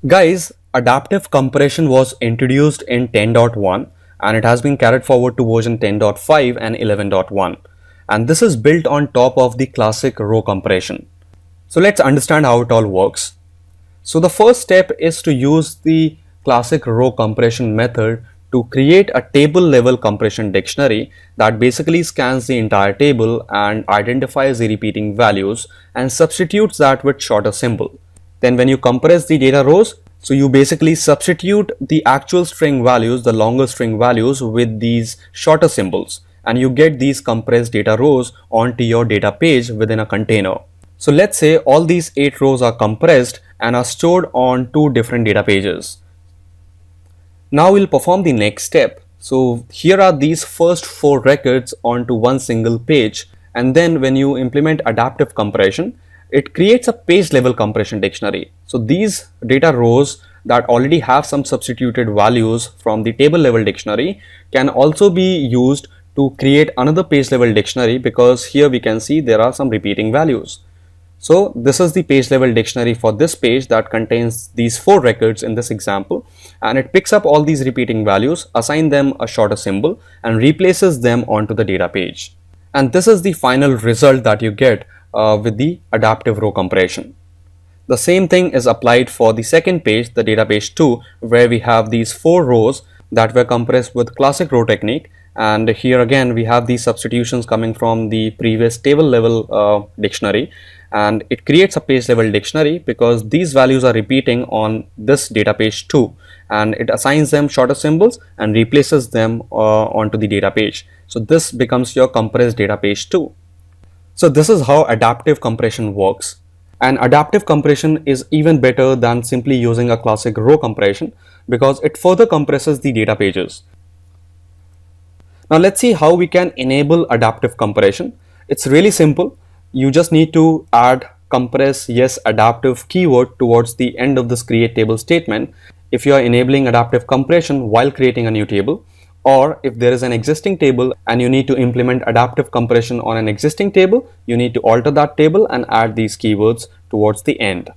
Guys, adaptive compression was introduced in 10.1 and it has been carried forward to version 10.5 and 11.1. And this is built on top of the classic row compression. So let's understand how it all works. So the first step is to use the classic row compression method to create a table level compression dictionary that basically scans the entire table and identifies the repeating values and substitutes that with shorter symbol. Then when you compress the data rows, so you basically substitute the actual string values, the longer string values with these shorter symbols, and you get these compressed data rows onto your data page within a container. So let's say all these 8 rows are compressed and are stored on 2 different data pages. Now we'll perform the next step. So here are these first 4 records onto one single page, and then when you implement adaptive compression, it creates a page level compression dictionary. So these data rows that already have some substituted values from the table level dictionary can also be used to create another page level dictionary, because here we can see there are some repeating values. So this is the page level dictionary for this page that contains these 4 records in this example, and it picks up all these repeating values, assign them a shorter symbol and replaces them onto the data page. And this is the final result that you get with the adaptive row compression. The same thing is applied for the second page, the data page 2, where we have these 4 rows that were compressed with classic row technique, and here again we have these substitutions coming from the previous table level dictionary, and it creates a page level dictionary because these values are repeating on this data page 2, and it assigns them shorter symbols and replaces them onto the data page. So this becomes your compressed data page 2. So this is how adaptive compression works. And adaptive compression is even better than simply using a classic row compression because it further compresses the data pages. Now let's see how we can enable adaptive compression. It's really simple. You just need to add compress yes adaptive keyword towards the end of this create table statement if you are enabling adaptive compression while creating a new table, or if there is an existing table and you need to implement adaptive compression on an existing table, you need to alter that table and add these keywords towards the end.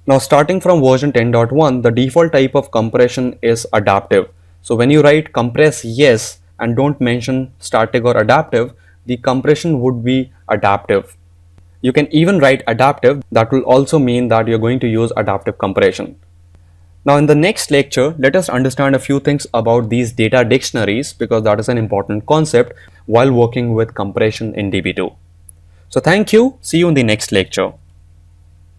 Now starting from version 10.1, the default type of compression is adaptive. So when you write compress yes and don't mention static or adaptive, the compression would be adaptive. You can even write adaptive, that will also mean that you're going to use adaptive compression. Now in the next lecture, let us understand a few things about these data dictionaries, because that is an important concept while working with compression in DB2. So thank you, see you in the next lecture.